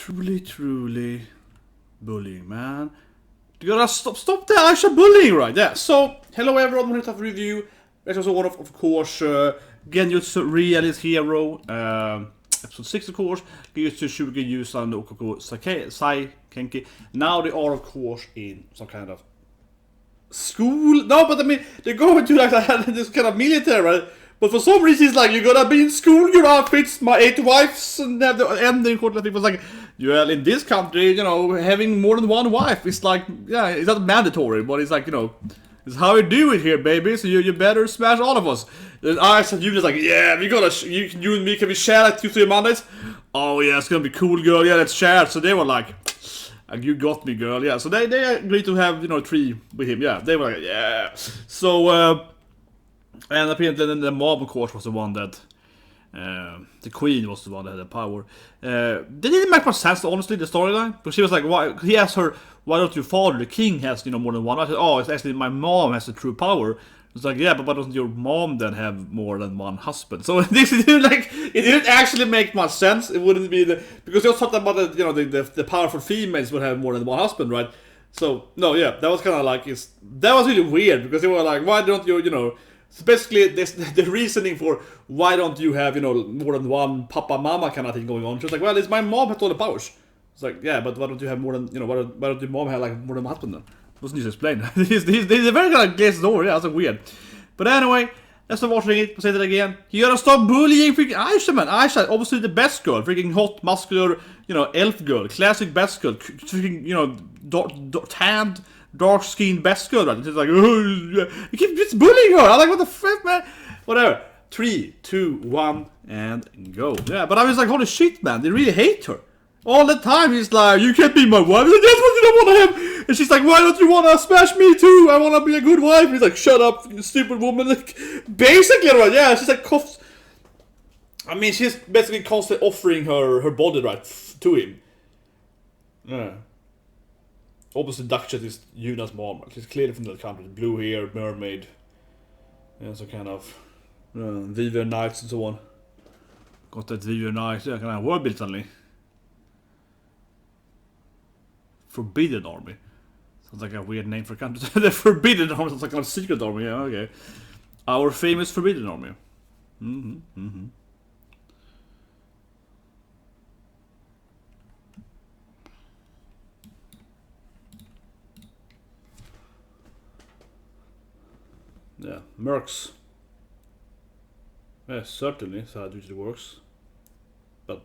truly bullying, man. You gotta stop the Aisha bullying, right? Yeah. So, hello everyone, we're going to have a review. There's also one of course, Genjitsu Realist Hero, episode 6 of course, Genjitsushugi Yūsha and Ōkoku Saikenki. Now they are of course in some kind of school. No, but I mean, they're going to like this kind of military, right? But for some reason it's like, you gotta be in school, your outfits, my 8 wives, and have the ending court. I think was like, well, in this country, you know, having more than one wife is like, yeah, it's not mandatory, but it's like, you know, it's how we do it here, baby. So you better smash all of us. And I said, you just like, yeah, we gotta, you and me, can we share like Tuesday and Mondays? Oh yeah, it's gonna be cool, girl. Yeah, let's share. So they were like, you got me, girl. Yeah. So they agreed to have, you know, 3 with him. Yeah, they were like, yeah. So and apparently then the mom, of course, was the one that the queen was the one that had the power. They didn't make much sense, honestly, the storyline. But she was like, why? He asked her, why don't your father, the king, has, you know, more than one? I said, oh, it's actually my mom has the true power. It's like, yeah, but why doesn't your mom then have more than one husband? So this is like, it didn't actually make much sense. It wouldn't be because they was talking about the, you know, the powerful females would have more than one husband, right? So no, yeah, that was kind of like, that was really weird because they were like, why don't you, you know? So basically, the reasoning for why don't you have, you know, more than one papa mama kind of thing going on. She was like, well, it's my mom has all the powers. It's like, yeah, but why don't you have more than, you know, why don't your mom have like more than one husband then? Wasn't just explained. He's a very kind of glazed over. Yeah, that's like weird. But anyway, let's stop watching it. I'll say that again. You gotta stop bullying freaking Aisha, man. Aisha, obviously the best girl, freaking hot, muscular, you know, elf girl, classic best girl, freaking, you know, tanned, dark-skinned best girl, right? It's like, oh, you keep just bullying her. I'm like, what the fuck, man? Whatever. 3, 2, 1, and go. Yeah, but I was like, holy shit, man. They really hate her. All the time, he's like, you can't be my wife. That's what you don't want to have. And she's like, why don't you want to smash me too? I want to be a good wife. He's like, shut up, you stupid woman. Like, basically, right? Yeah, she's like, I mean, she's basically constantly offering her body, right, to him. Yeah. Obviously, Duchess is Yuna's mom. She's clearly from that country. Blue hair, mermaid. Yeah, so kind of Vivian Knights and so on. Got that Vivian Knights. Yeah, kind of word built suddenly. Forbidden Army. Sounds like a weird name for a country. The Forbidden Army sounds like a secret army. Yeah, okay. Our famous Forbidden Army. Yeah, Mercs. Yeah, certainly, so it usually works. But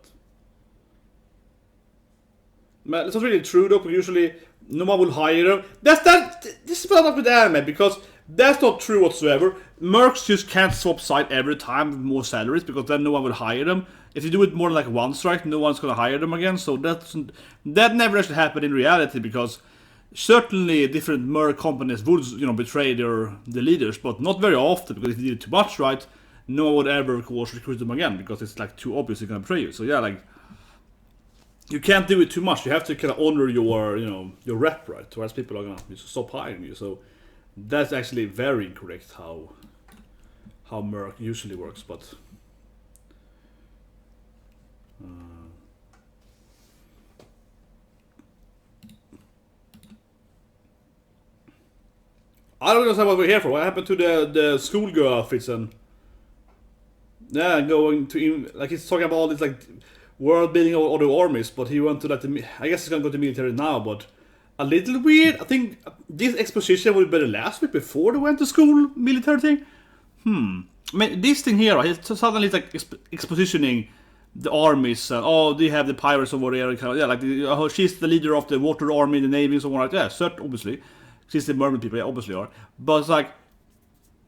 man, it's not really true though, because usually no one will hire them. This is not with anime, because that's not true whatsoever. Mercs just can't swap side every time with more salaries, because then no one will hire them. If you do it more than like once, right, no one's gonna hire them again. So that never actually happened in reality, because certainly different merc companies would, you know, betray the leaders, but not very often, because if you did it too much, right, no one would ever, of course, recruit them again, because it's like too obviously gonna betray you. So yeah, like, you can't do it too much. You have to kind of honor your, you know, your rep, right, or else people are gonna stop hiring you. So that's actually very incorrect how merc usually works, but I don't know what we're here for. What happened to the schoolgirl outfits and yeah, going to, like, he's talking about all this like world building of other armies, but he went to like I guess he's gonna go to military now, but a little weird. I think this exposition would be better last week before they went to school military thing. I mean, this thing here, right, it's suddenly it's like expositioning the armies. Oh, they have the pirates over there. Yeah, like she's the leader of the water army, the navy, and so on. Like that. Yeah, obviously. She's the mermaid people, yeah, obviously are. But it's like,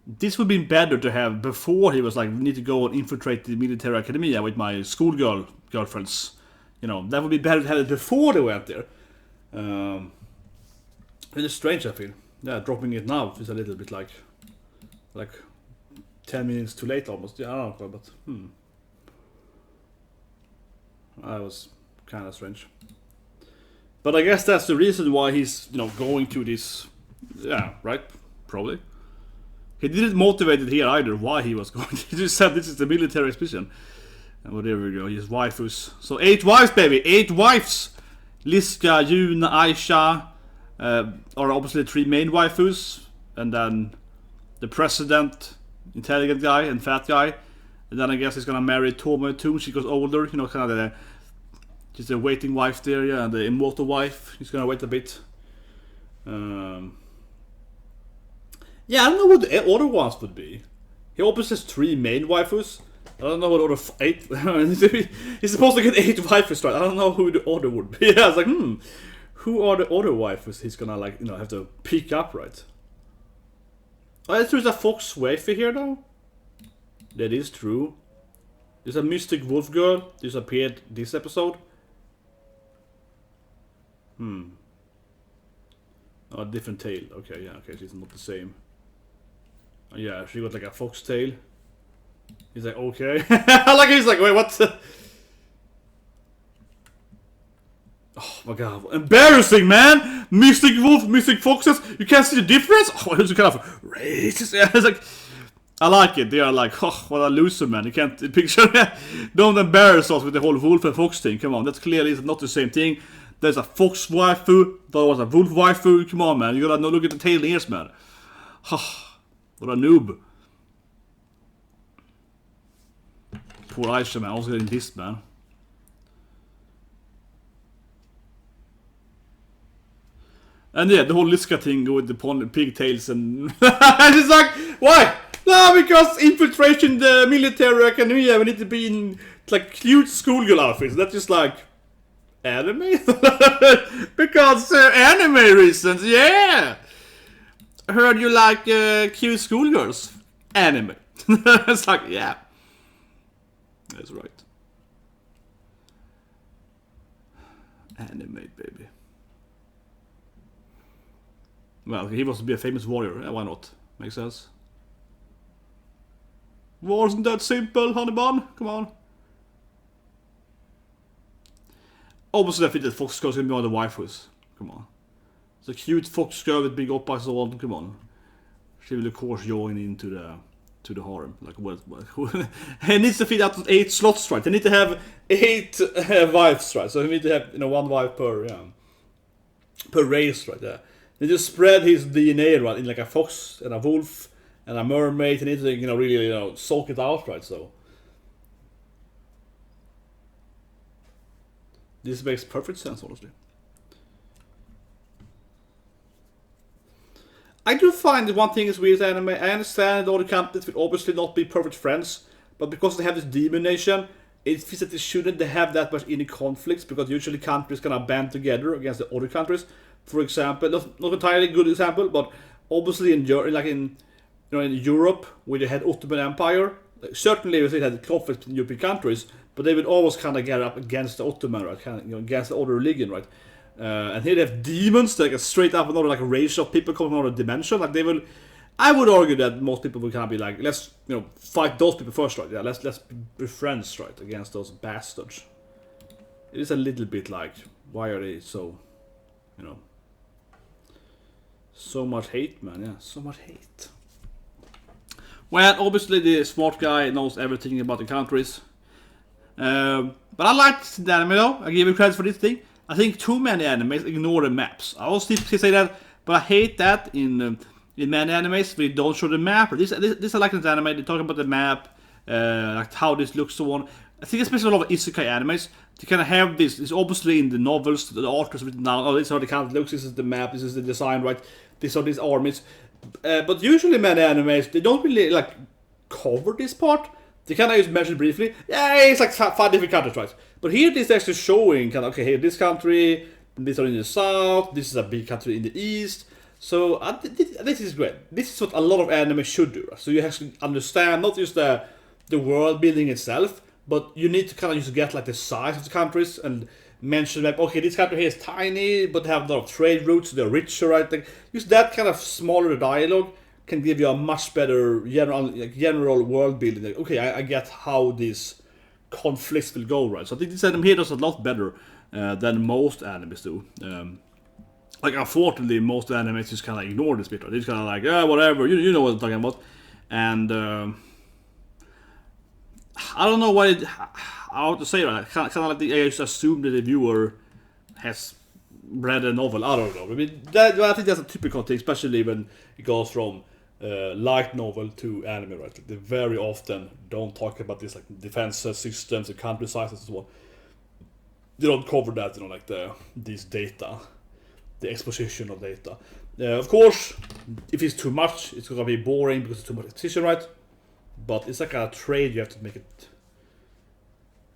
this would be better to have before he was like, we need to go and infiltrate the military academia with my girlfriends. You know, that would be better to have it before they went there. It's strange, I feel. Yeah, dropping it now is a little bit like 10 minutes too late almost. Yeah, I don't know, but that was kind of strange. But I guess that's the reason why he's, you know, going to this. Yeah, right? Probably. He didn't motivate it here either why he was going. He just said this is the military expedition. Well, there we go, his waifus. So 8 wives, baby, 8 wives! Liscia, Yuna, Aisha are obviously 3 main waifus. And then the president, intelligent guy and fat guy. And then I guess he's gonna marry Toma too when she goes older. You know, kind of she's a waiting wife there, yeah, and the immortal wife. He's gonna wait a bit. Yeah, I don't know what the other ones would be. He obviously has 3 main waifus. I don't know what other 8. He's supposed to get 8 waifus, right? I don't know who the other would be. I was like, who are the other waifus he's gonna, like, you know, have to pick up, right? Oh, there's a fox waifu here, though. That is true. There's a mystic wolf girl. This appeared this episode. Oh, a different tail. Okay, yeah, okay, she's not the same. Oh, yeah, she got like a fox tail. He's like, okay. Like, he's like, wait, what? Oh my god, embarrassing, man! Mystic wolf, mystic foxes, you can't see the difference? Oh, it's kind of racist. Yeah, it's like, I like it. They are like, oh, what a loser, man. You can't picture. Don't embarrass us with the whole wolf and fox thing. Come on, that's clearly not the same thing. There's a fox waifu, there was a wolf waifu. Come on, man, you gotta look at the tail and ears, man. What a noob. Poor Aisha, man, also getting this, man. And yeah, the whole Liscia thing with the pigtails and... It's like, why? No, because infiltration the military academy, we need to be in like cute schoolgirl outfits. That's just like... Anime? Because anime reasons, yeah! I heard you like cute schoolgirls. Anime. It's like, yeah. That's right. Anime, baby. Well, he wants to be a famous warrior. Yeah, why not? Makes sense. Wasn't that simple, honey bun? Come on. Obviously, I think that fox girl is gonna be one of the waifus. Come on. It's a cute fox girl with big oppas and all. Come on. She will of course join into the harem. Like what? He needs to feed out 8 slots, right? They need to have 8 wives, right? So he need to have 1 wife per per race, right? Yeah. They just spread his DNA, right, in like a fox and a wolf and a mermaid. He needs to really soak it out, right? So this makes perfect sense, honestly. I do find that one thing is weird with anime. I understand that all the countries will obviously not be perfect friends, but because they have this demon nation, it feels that they shouldn't have that much any conflicts, because usually countries kind of band together against the other countries. For example, not entirely good example, but obviously in Europe, where they had Ottoman Empire, certainly they had conflicts between European countries, but they would always kind of get up against the Ottoman, right? Against the other religion, right? And here they have demons, like straight up another like race of people coming from another dimension. Like they will, I would argue that most people would kind of be like, let's fight those people first, right? Yeah, let's be friends, right, against those bastards. It is a little bit like, why are they so, so much hate, man? Yeah, so much hate. Well, obviously the smart guy knows everything about the countries. But I like the anime though. I give him credit for this thing. I think too many animes ignore the maps. I also say that, but I hate that in many animes we don't show the map. This I like this anime. They talk about the map, like how this looks, so on. I think especially a lot of isekai animes, they kind of have this. It's obviously in the novels, the authors written down. Oh, this is how the country looks. This is the map. This is the design, right? These are these armies. But usually many animes, they don't really like cover this part. They kind of just mention briefly. Yeah, it's like 5 different countries, right? But here it is actually showing kind of, okay, here this country, these are in the south, this is a big country in the east. So this is great. This is what a lot of anime should do. So you actually understand not just the world building itself, but you need to kind of just get like the size of the countries and mention like, okay, this country here is tiny, but they have a lot of trade routes, they're richer, right? Like, just that kind of smaller dialogue can give you a much better general world building. Like, okay, I get how these conflicts will go, right? So I think this anime here does a lot better than most animes do. Like, unfortunately, most animes just kind of ignore this bit, right? They're just kind of like, yeah, whatever, you know what I'm talking about. And I don't know what how to say that. Kind of like I just assume that the viewer has read a novel. I don't know. I mean, I think that's a typical thing, especially when it goes from light novel to anime, right? Like, they very often don't talk about this like defense systems and country sizes and so on. They don't cover that, like these data, the exposition of data. Of course, if it's too much, it's gonna be boring because it's too much exposition, right? But it's like a trade, you have to make it.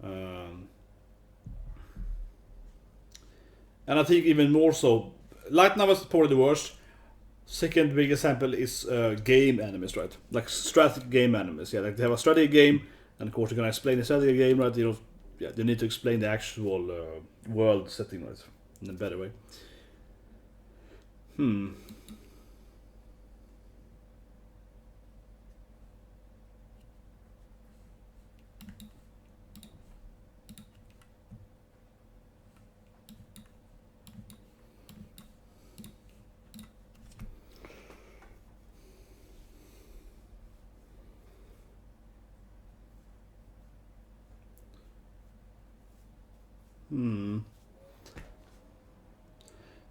And I think even more so, light novels is probably the worst. Second big example is game animes, right? Like strategy game animes. Yeah, like they have a strategy game, and of course they're gonna explain the strategy game, right? Yeah, they need to explain the actual world setting, right, in a better way.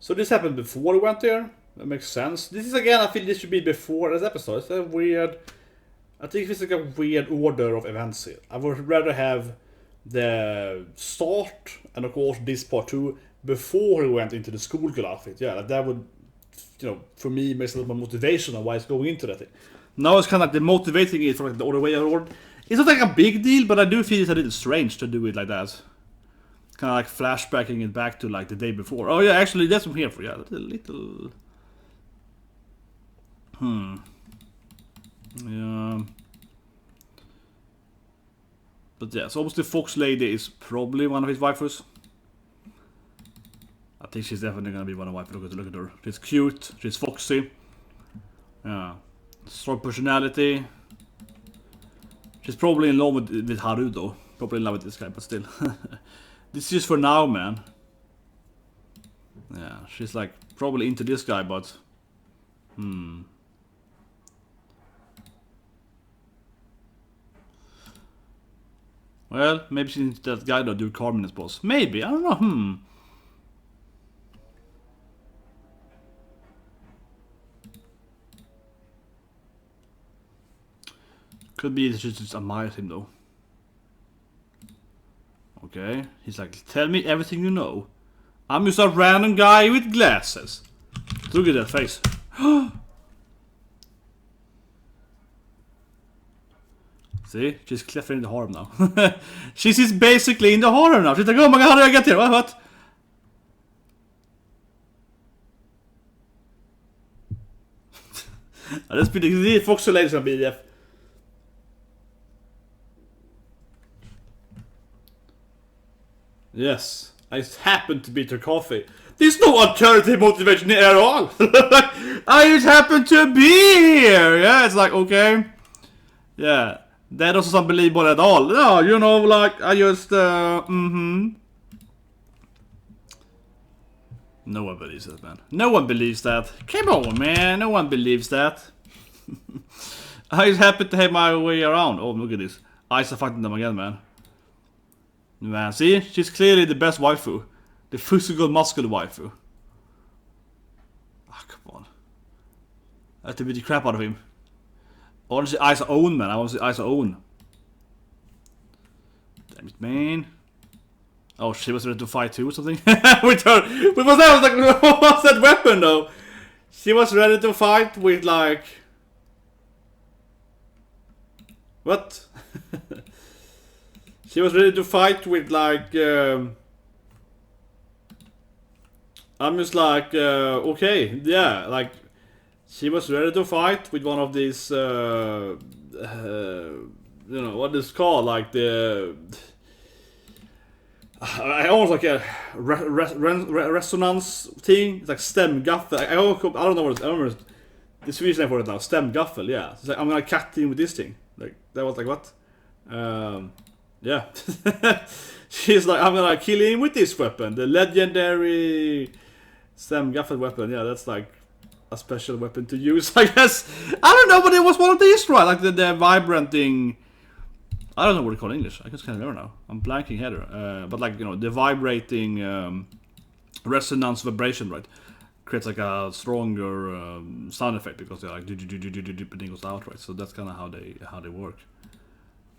So this happened before we went there. That makes sense. This is again, I feel this should be before this episode. It's a weird. I think it's like a weird order of events here. I would rather have the start and of course this part 2 before he went into the schoolgirl outfit. Yeah, like that would, for me makes a little more motivation on why it's going into that thing. Now it's kind of like the motivating it from like the other way around. It's not like a big deal, but I do feel it's a little strange to do it like that. Kind of like flashbacking it back to like the day before. Oh yeah, actually that's what I'm here for. Yeah, a little. Yeah. But yeah, so obviously Fox Lady is probably one of his waifus. I think she's definitely gonna be one of waifus. Look at her. She's cute. She's foxy. Yeah. Strong personality. She's probably in love with Haru though. Probably in love with this guy, but still. This is for now, man. Yeah, she's like probably into this guy, but well, maybe she's into that guy though, dude Carmen's boss. Maybe, I don't know. Could be she just admires him though. Okay, he's like, tell me everything you know. I'm just a random guy with glasses. Look at that face. See, she's clever in the harem now. She's basically in the harem now. She's like, oh my god, how did I get here? What? Let's be the Foxy ladies on BDF. Yes, I just happened to beat her coffee. There's no alternative motivation here at all. I just happened to be here. Yeah, it's like, okay. Yeah, that doesn't sound believable at all. No, like, I just, No one believes that, man. No one believes that. Come on, man. No one believes that. I just happened to have my way around. Oh, look at this. Aisha fighting them again, man. Man, see? She's clearly the best waifu. The physical, muscular waifu. Ah, come on. I have to beat the crap out of him. I want to see Aisha own, man. I want to see Aisha own. Damn it, man. Oh, she was ready to fight too or something? With her. What was that? What was that weapon, though? She was ready to fight with, like... What? She was ready to fight with like I'm just like okay, yeah, like she was ready to fight with one of these what is called, like the I almost like a resonance thing. It's like stem gaffel. I don't know what it's, I remember the Swedish name for it now. Stem gaffel, yeah. It's like I'm gonna cut in with this thing. Like that was like what? Yeah. She's like, I'm gonna kill him with this weapon. The legendary Sam Gaffel weapon. Yeah, that's like a special weapon to use, I guess. I don't know, but it was one of these, right? Like the vibrant thing. I don't know what they call in English. I just can't remember now. I'm blanking here. But like, you know, the vibrating resonance vibration, right? Creates like a stronger sound effect because they're like and it goes out, right? So that's kind of how they work.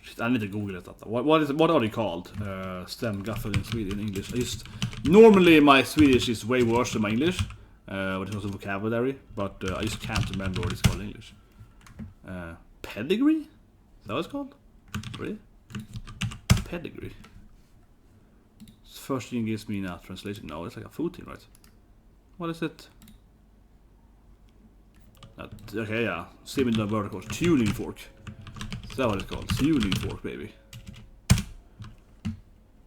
Shit, I need to Google it. What are they called? Stämgaffel in Sweden, in English. Normally my Swedish is way worse than my English when it comes to vocabulary, but I just can't remember what it's called in English. Pedigree? Is that what it's called? Really? Pedigree. First thing gives me a translation. No, it's like a food thing, right? What is it? Okay, yeah. Similar verticals. Tuning fork. Is that what it's called? Tuning fork, baby.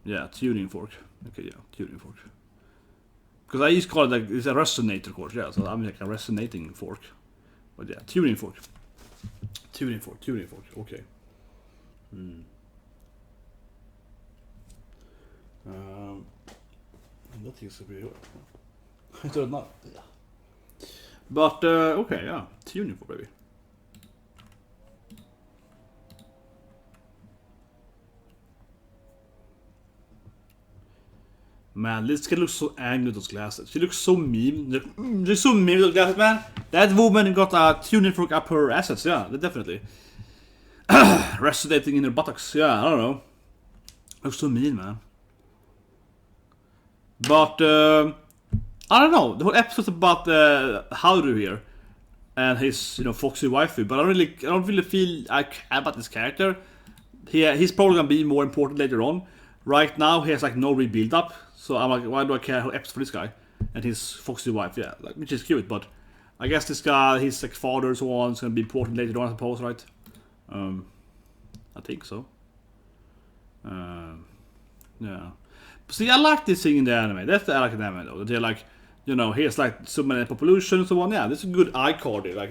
Yeah, tuning fork. Okay, yeah, tuning fork. Because I used to call it like, it's a resonator, of course, yeah. So I'm like a resonating fork. But yeah, tuning fork. Tuning fork, okay. That seems to be good. I thought not. Yeah. But okay, yeah, tuning for baby. Man, Liscia looks so angry with those glasses. She looks so mean. She's so mean with those glasses, man. That woman got a tuning fork up her assets. Yeah, definitely. Resonating in her buttocks. Yeah, I don't know. Looks so mean, man. But I don't know. The whole episode's about Haru here and his, you know, FOXY waifu. But I don't really feel I care about this character. He's probably gonna be more important later on. Right now, he has like no rebuild up. So I'm like, why do I care whole episode for this guy and his FOXY wife? Yeah, like, which is cute. But I guess this guy, his like father and so on, is gonna be important later on, I suppose, right? I think so. Yeah. But see, I like this thing in the anime. That's the I like in the anime though. They're like, you know, here's like so many population and so on. Yeah, this is a good eye card. Like,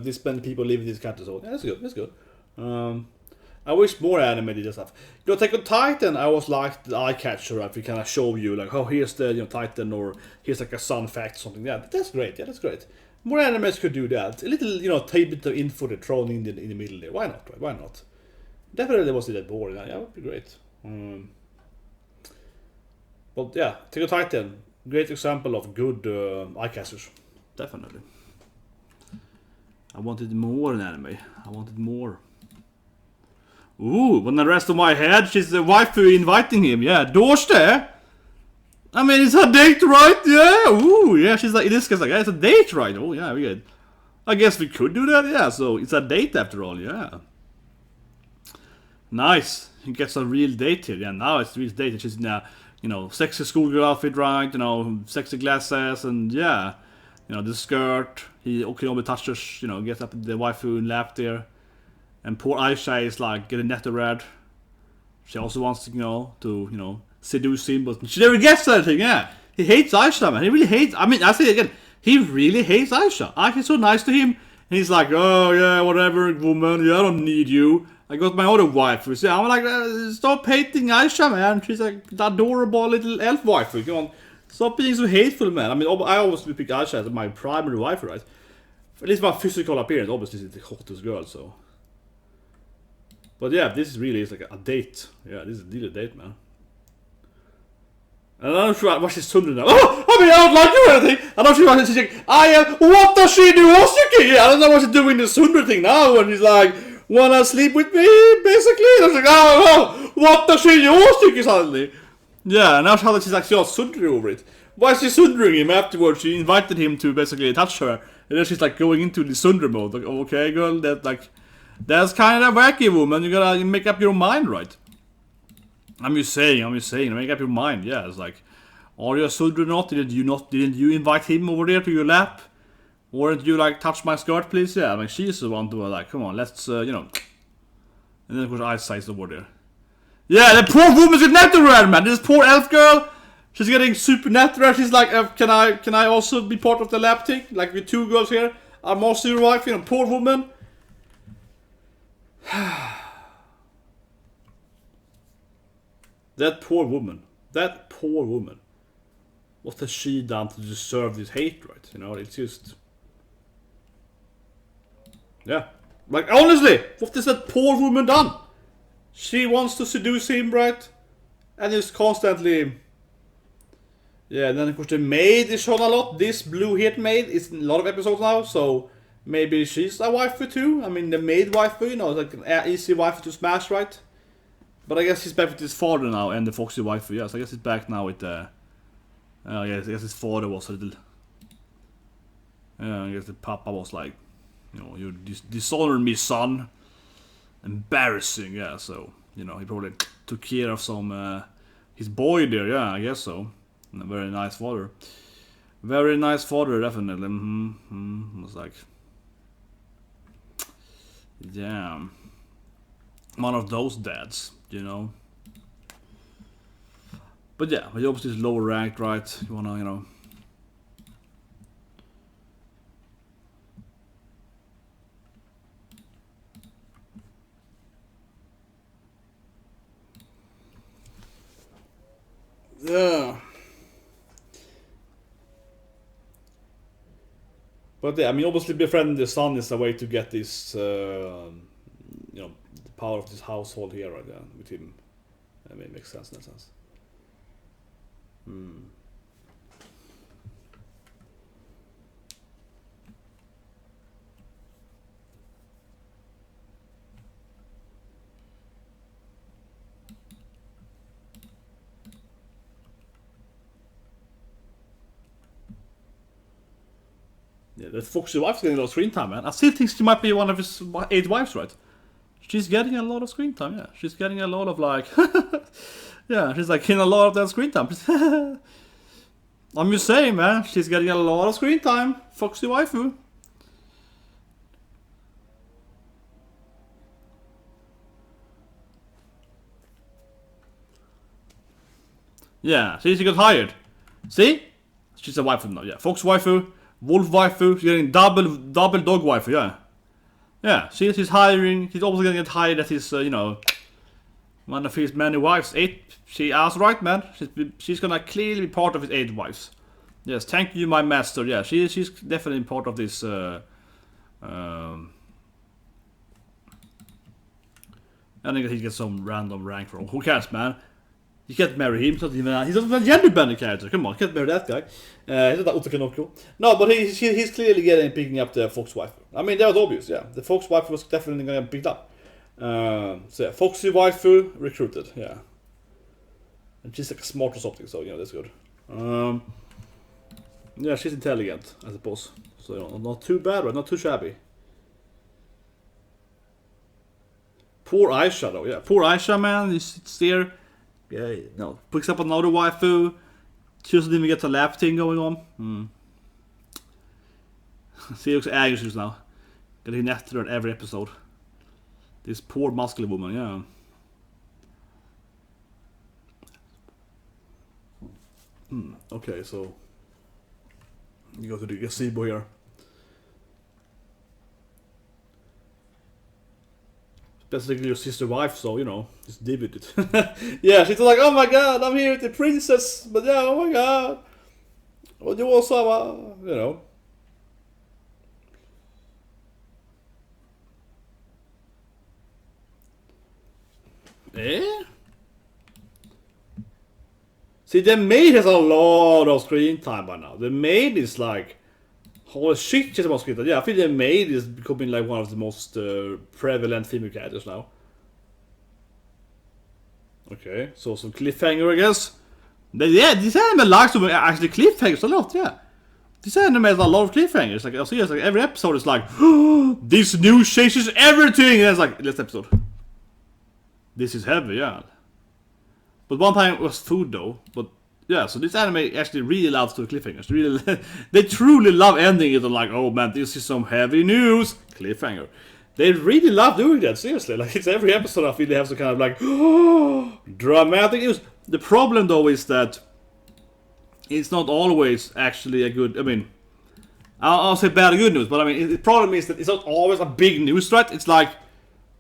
this many people live in this country. So yeah, that's good. That's good. I wish more anime did this stuff. You know, Attack on Titan, I always liked the eye catcher. If we kind of show you like, oh, here's the, you know, Titan, or here's like a sun fact or something. Yeah, that's great. Yeah, that's great. More animes could do that. A little, you know, tiny bit of info they're thrown in the middle there. Why not? Right? Why not? Definitely wasn't that boring. Yeah, it would be great. But yeah, Attack on Titan, great example of good eye catchers. Definitely. I wanted more in anime. I wanted more. Ooh, when the rest of my head, she's the waifu inviting him. Yeah, Dorste. I mean, it's a date, right? Yeah. Ooh, yeah. She's like, in this case, like, yeah, it's a date, right? Oh, yeah, we good. I guess we could do that. Yeah. So it's a date after all. Yeah. Nice. He gets a real date here. Yeah. Now it's a real date. She's in a, you know, sexy schoolgirl outfit, right? You know, sexy glasses, and yeah, you know, the skirt. He Okinobe touches, you know, gets up the waifu in lap there. And poor Aisha is like getting netto red. She also wants to, you know, seduce him, but she never gets anything. Yeah, he hates Aisha, man. He really hates. I mean, I say it again, he really hates Aisha. Aisha's so nice to him, and he's like, oh yeah, whatever, woman. Yeah, I don't need you. I got my other wife. So I'm like, stop hating Aisha, man. She's like the adorable little elf wife. Come on, stop being so hateful, man. I mean, I always pick Aisha as my primary wife, right? At least my physical appearance, obviously, is the hottest girl, so. But yeah, this really is like a date. Yeah, this is really a date, man. And I'm not sure what she's tsundere now. Oh, I mean, I don't like you or anything. I'm not sure what she's like, what does she do, Osuki? I don't know what she's doing the tsundere thing now. And she's like, wanna sleep with me, basically? And I was like, oh, what does she do, Osuki, suddenly? Yeah, now she's like, she's tsundere over it. Why is she tsundering him afterwards? She invited him to basically touch her. And then she's like going into the tsundere mode. Like, okay, girl, that's kind of wacky, woman. You gotta make up your mind, right? I'm just saying, make up your mind. Yeah, it's like, are you a tsundere or not? Didn't you invite him over there to your lap? Or did you like touch my skirt, please? Yeah, I mean, she's the one to like, come on, let's, you know. And then of course Aisha's over there. Yeah, the poor woman's with netherred, man. This poor elf girl, she's getting super netherred. She's like, can I also be part of the lap thing? Like with two girls here, I'm also your wife, you know, poor woman. That poor woman. What has she done to deserve this hate, right? You know, it's just... Yeah. Like, honestly, what has that poor woman done? she wants to seduce him, right? And he's constantly... Yeah, and then of course the maid is shown a lot. This blue-haired maid is in a lot of episodes now, so maybe she's a waifu too. I mean, the maid waifu, you know, like an easy waifu to smash, right? But I guess he's back with his father now and the FOXY waifu. Yes, I guess he's back now with the... I guess his father was a little... I guess the papa was like, you know, you dishonored me, son. Embarrassing, yeah, so, you know, he probably took care of some, his boy there, yeah, I guess so. And a very nice father. Very nice father, definitely. It was like... Yeah. One of those dads, you know. But yeah, he obviously is lower ranked, right? You wanna, you know... Yeah. But yeah, I mean, obviously befriending the son is a way to get this, you know, the power of this household here, right? Yeah, with him. I mean, it makes sense in that sense. Yeah, that FOXY wife's getting a lot of screen time, man. I still think she might be one of his 8 wives, right? She's getting a lot of screen time, yeah. She's getting a lot of, like... yeah, she's, like, in a lot of that screen time. I'm just saying, man. She's getting a lot of screen time. FOXY waifu. Yeah, see, she got hired. See? She's a waifu now, yeah. FOXY waifu. Wolf waifu, she's getting double dog waifu, yeah. Yeah, she's hiring, he's obviously gonna get hired at his, you know, one of his many wives. 8, she asked right, man. She's gonna clearly be part of his 8 wives. Yes, thank you, my master. Yeah, she's definitely part of this, I think he gets some random rank from. Who cares, man? You can't marry him, he's not even a gender-bending character, come on, you can't marry that guy. He's not Ōkoku. No, but he's clearly picking up the FOXY waifu. I mean, that was obvious, yeah. The FOXY waifu was definitely gonna get picked up. So yeah, FOXY waifu recruited, yeah. And she's like smart or something, so, you know, that's good. Yeah, she's intelligent, I suppose. So, you know, not too bad, right? Not too shabby. Poor Aisha, though, yeah. Poor Aisha, man, he sits there. Yeah, no. Picks up another waifu. She doesn't even get the lap thing going on. See, looks anxious now. Getting after her every episode. This poor muscular woman, yeah. Okay, so you go to the gazebo here. Basically your sister wife, so you know, just debut it. Yeah, she's like, oh my god, I'm here with the princess, but yeah, oh my god. Well, you also, you know. Eh? See, the maid has a lot of screen time by now. The maid is like, holy shit, she's about screen time. Yeah, I think the maid is becoming like one of the most prevalent female characters now. Okay, so some cliffhanger, I guess. Yeah, this anime likes to actually cliffhangers a lot, yeah. This anime has a lot of cliffhangers. Like, I see, it's like every episode is like, oh, this news changes everything! And it's like, last episode. This is heavy, yeah. But one time it was food though, but yeah, so this anime actually really loves to cliffhangers. Really, they truly love ending it on like, oh man, this is some heavy news, cliffhanger. They really love doing that, seriously. Like, it's every episode I feel they have some kind of like, oh, dramatic news. The problem though is that it's not always actually a good, I mean, I'll say bad or good news, but I mean, the problem is that it's not always a big news threat. It's like,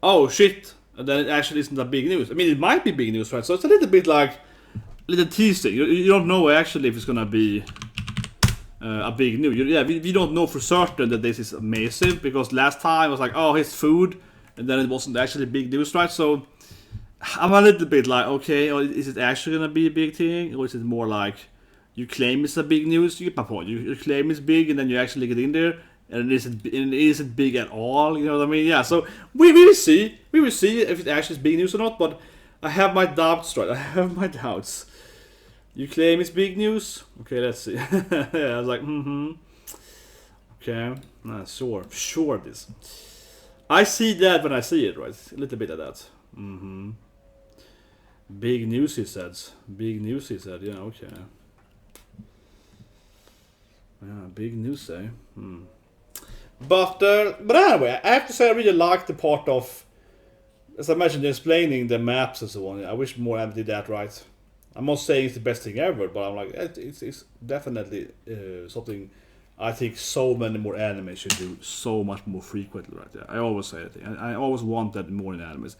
oh shit, and then it actually isn't a big news. I mean, it might be big news, right? So it's a little bit like, little teasing. You don't know actually if it's gonna be a big news. Yeah, we don't know for certain that this is massive, because last time it was like, oh, his food, and then it wasn't actually big news, right? So I'm a little bit like, okay, or is it actually gonna be a big thing, or is it more like you claim it's a big news? You get my point. You claim it's big, and then you actually get in there, and it isn't big at all. You know what I mean? Yeah. So we will see. We will see if it actually is big news or not. But I have my doubts, right? I have my doubts. You claim it's big news? Okay, let's see. Yeah, I was like, okay, sure this. I see that when I see it, right? A little bit of that. Big news, he says. Big news, he said. Yeah, okay. Yeah, big news, eh? But anyway, I have to say I really like the part of, as I mentioned, explaining the maps and so on. I wish more anime did that right. I'm not saying it's the best thing ever, but I'm like, it's definitely something I think so many more anime should do so much more frequently, right? I always say that. I always want that more in animes.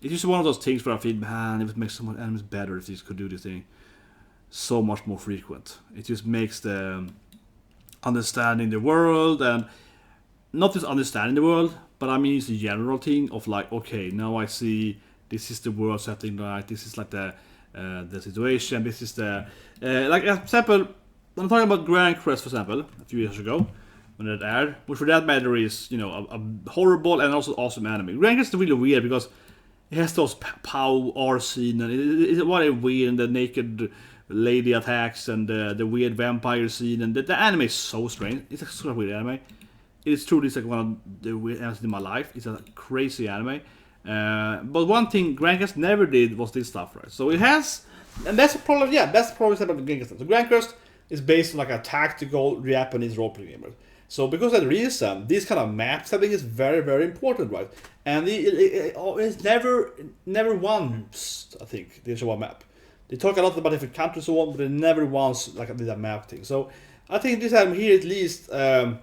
It's just one of those things where I feel, man, it would make so much animes better if these could do this thing so much more frequent. It just makes the understanding the world, and not just understanding the world, but I mean it's the general thing of like, okay, now I see this is the world setting, right? This is like the situation. This is the like, for example, I'm talking about Grand Quest, for example, a few years ago when it aired, which for that matter is, you know, a horrible and also awesome anime. Grand Quest is really weird because it has those pow R scene, and it's what a weird, and the naked lady attacks, and the weird vampire scene, and the anime is so strange. It's a sort of weird anime. It's truly like one of the weird animes in my life. It's a crazy anime. But one thing Grand Quest never did was this stuff, right? So it has, and that's the problem. Yeah, that's the problem about the Grand Quest. So Grand Quest is based on like a tactical Japanese role-playing game, right? So because of that reason, this kind of map setting is very, very important, right? And it's never once, I think, they show a map. They talk a lot about different countries and so on, but they never once like did a map thing. So I think this time here at least, I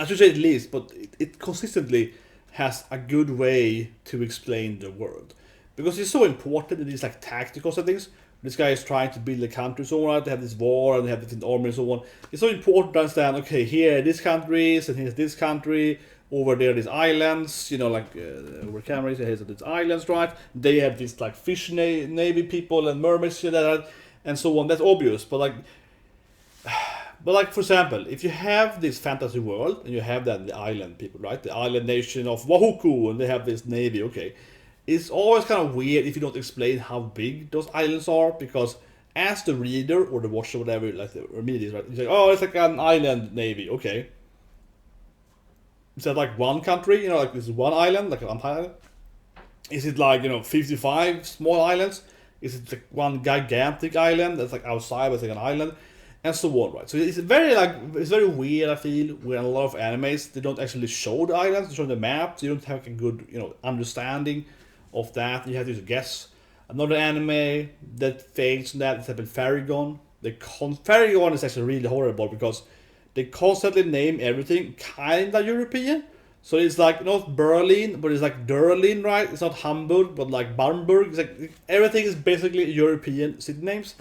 should say at least, but it consistently has a good way to explain the world. Because it's so important in these like tactical settings. This guy is trying to build a country, so on. They have this war and they have this army and so on. It's so important to understand, okay, here this country is, and here's this country. Over there, these islands, you know, like over camera, here's these islands, right? They have this like fish navy people and mermaids and so on. That's obvious, but like for example, if you have this fantasy world and you have that the island people, right? The island nation of Wahoku, and they have this navy, okay. It's always kind of weird if you don't explain how big those islands are, because as the reader or the watcher, whatever, like the media is, right? You say, oh, it's like an island navy, okay. Is that like one country, you know, like this is one island, like an island? Is it like, you know, 55 small islands? Is it like one gigantic island that's like outside, but it's like an island? And so on, right? So it's very weird, I feel, where a lot of animes, they don't actually show the islands, they show the maps, you don't have a good, you know, understanding of that. You have to guess. Another anime that fails in that is Fairygon. Fairygon is actually really horrible because they constantly name everything kinda European. So it's like not Berlin, but it's like Derlin, right? It's not Hamburg, but like Bamberg. It's like everything is basically European city names.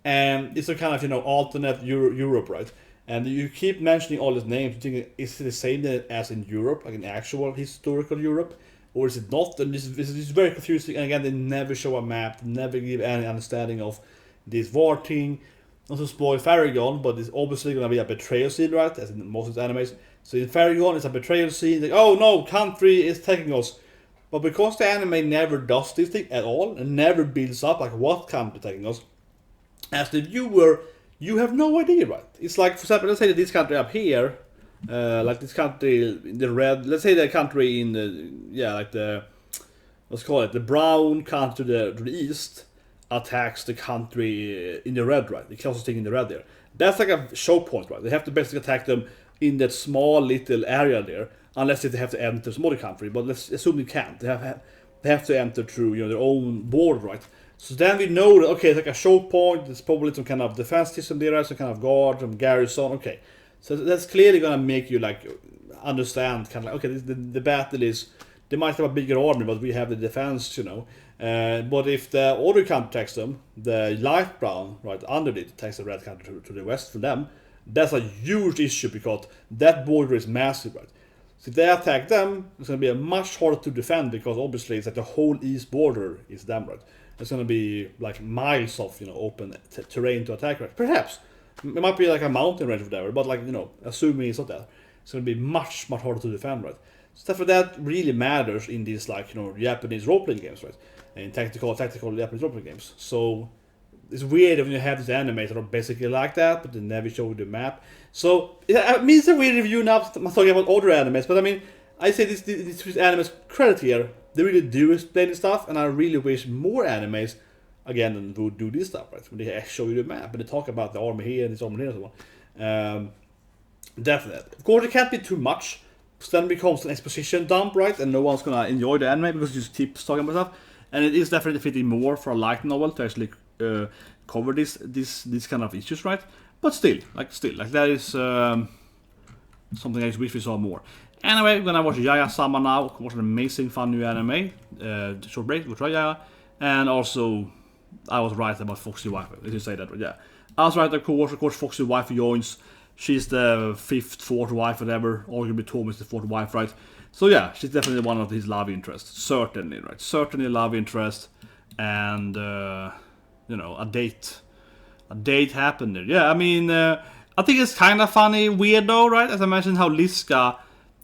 And it's a kind of, you know, alternate Europe, right? And you keep mentioning all these names, thinking, is it the same as in Europe, like in actual historical Europe? Or is it not? And this is very confusing. And again, they never show a map, never give any understanding of this war thing. Not to spoil Fairygon, but it's obviously going to be a betrayal scene, right? As in most of the animes. So in Fairygon, it's a betrayal scene. Like, oh no, country is taking us. But because the anime never does this thing at all, and never builds up, like what country taking us, as the viewer, you have no idea, right? It's like, for example, let's say that this country up here, like this country in the red, let's say the country in the, yeah, like the, let's call it, the brown country to the east attacks the country in the red, right? The closest thing in the red there. That's like a show point, right? They have to basically attack them in that small little area there, unless they have to enter some other country, but let's assume they can't. They have to enter through, you know, their own border, right? So then we know that, okay, it's like a show point, there's probably some kind of defense system there, some kind of guard, some garrison, okay. So that's clearly gonna make you like understand kind of like, okay, the battle is, they might have a bigger army, but we have the defense, you know. But if the other country attacks them, the light brown, right, underneath attacks the red country to the west from them, that's a huge issue because that border is massive, right? So if they attack them, it's going to be a much harder to defend because obviously it's like the whole east border is them, right? It's going to be like miles of, you know, open terrain to attack, right? Perhaps. It might be like a mountain range or whatever, but like, you know, assuming it's not that, it's going to be much harder to defend, right? Stuff like that really matters in these, like, you know, Japanese role-playing games, right? And tactical Japanese role-playing games. So it's weird when you have these animes that are basically like that, but they never show you the map. So I mean, it's a weird review now. I'm talking about other animes, but I mean, I say these animes credit here. They really do explain this stuff, and I really wish more animes again would do this stuff, right? When they show you the map and they talk about the army here and this army here and so on. Definitely. Of course, it can't be too much. So then it becomes an exposition dump, right? And no one's gonna enjoy the anime because you just keep talking about stuff. And it is definitely fitting more for a light novel to actually cover this kind of issues, right? But still, that is something I just wish we saw more. Anyway, we're gonna watch Yaya-sama now. Watch an amazing, fun new anime. Short break, we'll try Yaya. And also, I was right about FOXY WAIFU. Let's just say that, right? Yeah. I was right, of course, FOXY WAIFU joins. She's the fourth wife, whatever. Arguably Tom is the fourth wife, right? So yeah, she's definitely one of his love interests. Certainly, right? Certainly love interest. And, you know, a date happened there. Yeah, I mean, I think it's kind of funny, weird though, right? As I mentioned, how Liscia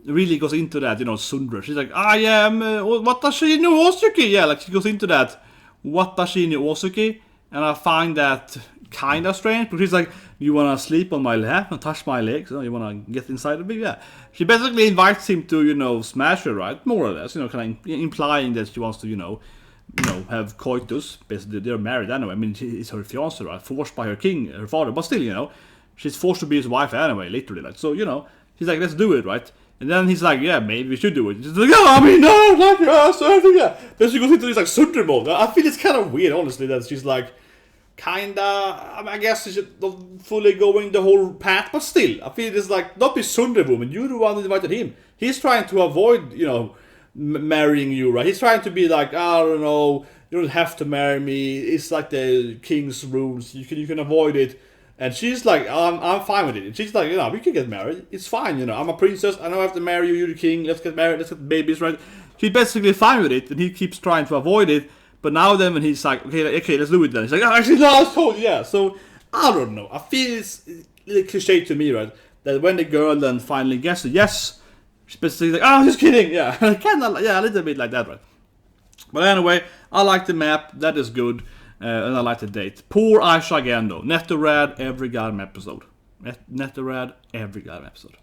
really goes into that, you know, tsundere. She's like, I am watashi no osuki. Yeah, like she goes into that watashi no osuki. And I find that kind of strange, because she's like, you want to sleep on my lap and touch my legs? You want to get inside of me? Yeah. She basically invites him to, you know, smash her, right? More or less, you know, kind of implying that she wants to, you know, have coitus. Basically, they're married anyway. I mean, it's her fiancé, right? Forced by her king, her father. But still, you know, she's forced to be his wife anyway, literally. Like, so, you know, he's like, let's do it, right? And then he's like, yeah, maybe we should do it. She's like, no, I mean, no, like, yeah. Then she goes into this, like, tsundere mode. I feel it's kind of weird, honestly, that she's like, kinda, I mean, I guess she's not fully going the whole path, but still, I feel it's like, don't be tsundere woman, you're the one that invited him. He's trying to avoid, you know, marrying you, right? He's trying to be like, I don't know, you don't have to marry me, it's like the king's rules, you can avoid it. And she's like, I'm fine with it. And she's like, you know, we can get married, it's fine, you know, I'm a princess, I don't have to marry you, you're the king, let's get married, let's get babies, right? She's basically fine with it, and he keeps trying to avoid it. But now then when he's like, okay, let's do it then. He's like, oh, actually, no, I told you, yeah. So, I don't know. I feel it's a cliche to me, right? That when the girl then finally gets a yes, she's basically like, oh, just kidding. Yeah, kind of, yeah, a little bit like that, right? But anyway, I like the map. That is good. And I like the date. Poor Aisha again, though. Netto rad every goddamn episode. Netto rad every goddamn episode.